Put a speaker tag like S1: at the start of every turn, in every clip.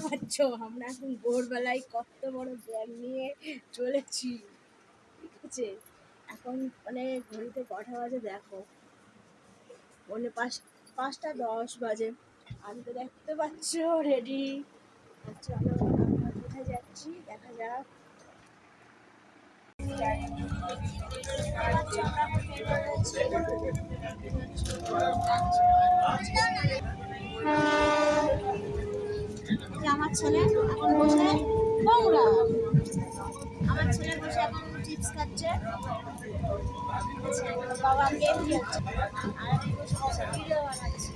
S1: পাচ্ছ আমরা এখন ভোরবেলায় কত বড় ব্যাগ নিয়ে চলেছি, ঠিক আছে। এখন মানে ঘড়িতে কটা বাজে দেখো, মানে 5টা 10 বাজে। আমি তো দেখতে পাচ্ছ রেডি। চলো আমরা কোথায় যাচ্ছি দেখা যাক। আমার ছেলে এখন বসে বংরা, আমার ছেলে বসে এখন চিপস খাচ্ছে, বাবা গেম খেলছে আর আমি বসে বসে ভিডিও বানাচ্ছি।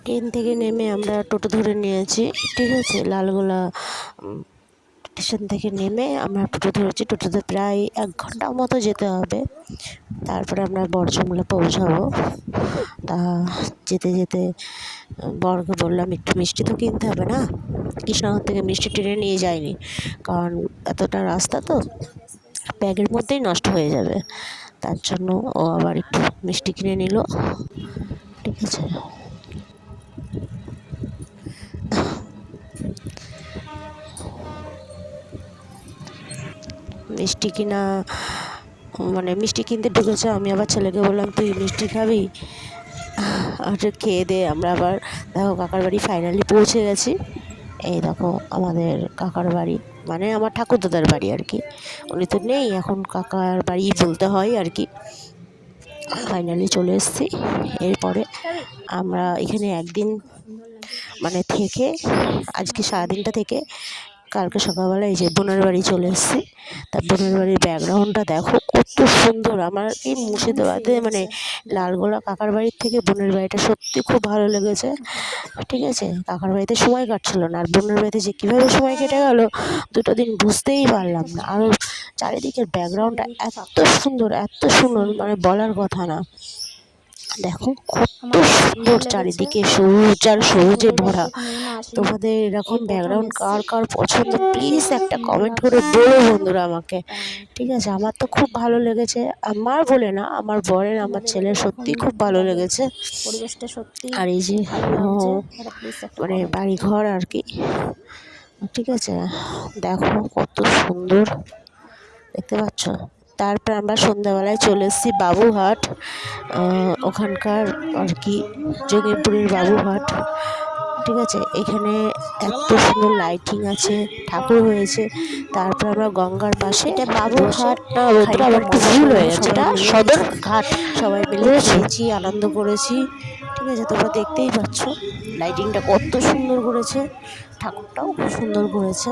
S2: ট্রেন থেকে নেমে আমরা টোটো ধরে নিয়েছি, ঠিক আছে। লালগোলা স্টেশন থেকে নেমে আমরা টোটো ধরেছি। টোটোতে প্রায় 1 ঘন্টা মতো যেতে হবে, তারপরে আমরা বড়জমলা পৌঁছাবো। তা যেতে যেতে বরকে বললাম একটু মিষ্টি তো কিনতে হবে না, কৃষ্ণনগর থেকে মিষ্টি ট্রেনে নিয়ে যায়নি, কারণ এতটা রাস্তা তো ব্যাগের মধ্যেই নষ্ট হয়ে যাবে। তার জন্য ও আবার একটু মিষ্টি কিনে নিল, ঠিক আছে। মিষ্টি কিনা মানে মিষ্টি কিনতে ঢুকেছে। আমি আবার ছেলেকে বললাম তুই মিষ্টি খাবি, আর খেয়ে দে। আমরা আবার দেখো কাকার বাড়ি ফাইনালি পৌঁছে গেছি। এই দেখো আমাদের কাকার বাড়ি, মানে আমার ঠাকুরদাদার বাড়ি আর কি। উনি তো নেই এখন, কাকার বাড়ি বলতে হয় আর কি। ফাইনালি চলে এসেছি। এরপরে আমরা এখানে একদিন মানে থেকে, আজকে সারাদিনটা থেকে কালকে সকালবেলা এই যে বোনের বাড়ি চলে এসেছি। তা বোনের বাড়ির ব্যাকগ্রাউন্ডটা দেখো কত সুন্দর। আমার এই মুর্শিদাবাদে মানে লালগোলা কাকার বাড়ির থেকে বোনের বাড়িটা সত্যি খুব ভালো লেগেছে, ঠিক আছে। কাকার বাড়িতে সময় কাটছিল না, আর বোনের বাড়িতে যে কীভাবে সময় কেটে গেল 2টো দিন বুঝতেই পারলাম না। আর চারিদিকের ব্যাকগ্রাউন্ডটা এত সুন্দর মানে বলার কথা না। দেখো কত সুন্দর চারিদিকে সবুজ আর সবুজে ভরা। তোমাদের এরকম ব্যাকগ্রাউন্ড কার কার পছন্দ প্লিজ একটা কমেন্ট করে বলো বন্ধুরা আমাকে, ঠিক আছে। আমার তো খুব ভালো লেগেছে, আমার বলে না আমার বরের আমার ছেলের সত্যি খুব ভালো লেগেছে
S1: পরিবেশটা সত্যি।
S2: আর এই যে মানে বাড়িঘর আর কি, ঠিক আছে। দেখো কত সুন্দর, দেখতে পাচ্ছ। তারপর আমরা সন্ধ্যাবেলায় চলে এসেছি বাবুঘাট, ওখানকার আর কি যোগীপুরের বাবুঘাট, ঠিক আছে। এখানে এত সুন্দর লাইটিং আছে, ঠাকুর হয়েছে। তারপর আমরা গঙ্গার পাশে, এটা বাবুঘাট না ওটা আবার একটু ভুল হয়ে গেছে, এটা সদর ঘাট, সবাই মিলে খেয়েছি আনন্দ করেছি, ঠিক আছে। তোমরা দেখতেই পাচ্ছ লাইটিংটা কত সুন্দর করেছে, ঠাকুরটাও খুব সুন্দর করেছে।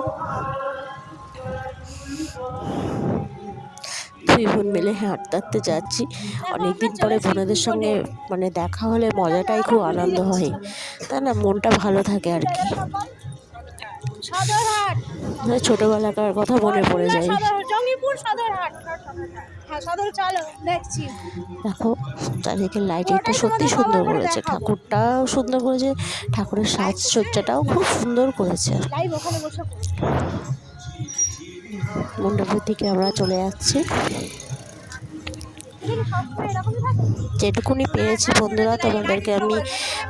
S2: 2 বোন মিলে হাঁটতে হাঁটতে যাচ্ছি। অনেকদিন পরে বোনেদের সঙ্গে মানে দেখা হলে মজাটাই খুব আনন্দ হয়, তাই না, মনটা ভালো থাকে আর কি। ছোটবেলাকার কথা মনে পড়ে যায়। দেখো চারিদিকে লাইটিংটা সত্যি সুন্দর করেছে, ঠাকুরটাও সুন্দর করেছে, ঠাকুরের সাজসজ্জাটাও খুব সুন্দর করেছে। মণ্ডপের দিকে আমরা চলে যাচ্ছি। যেটুকুনি পেরেছি বন্ধুরা তোমাদেরকে আমি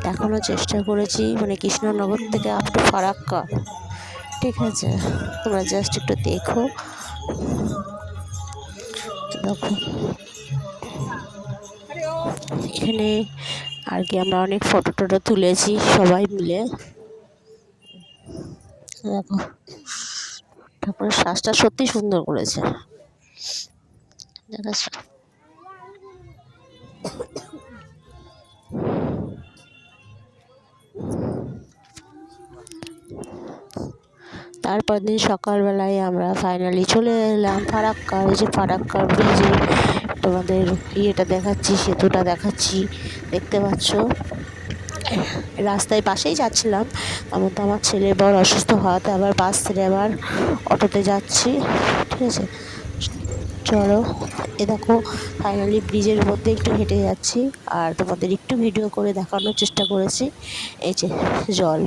S2: দেখানোর চেষ্টা করেছি, মানে কৃষ্ণনগর থেকে আপ টু ফারাক্কা, ঠিক আছে। তোমরা জাস্ট একটু দেখো। দেখো এখানে আর কি আমরা অনেক ফটো টটো তুলেছি সবাই মিলে। দেখো ঠাকুরের সাজটা সত্যি সুন্দর করেছে, দেখাচ্ছ। তারপর দিন সকালবেলায় আমরা ফাইনালি চলে এলাম ফারাক্কা। ওই যে ফারাক্কা ব্রিজে তোমাদের ইয়েটা দেখাচ্ছি, সেতুটা দেখাচ্ছি, দেখতে পাচ্ছ। রাস্তায় পাশেই যাচ্ছিলাম, আমার তো আমার ছেলে বড় অসুস্থ হওয়াতে আবার বাস ছেড়ে আবার অটোতে যাচ্ছি, ঠিক আছে। চলো, এ দেখো ফাইনালি ব্রিজের মধ্যে একটু হেঁটে যাচ্ছি আর তোমাদের একটু ভিডিও করে দেখানোর চেষ্টা করেছি। এই যে জল।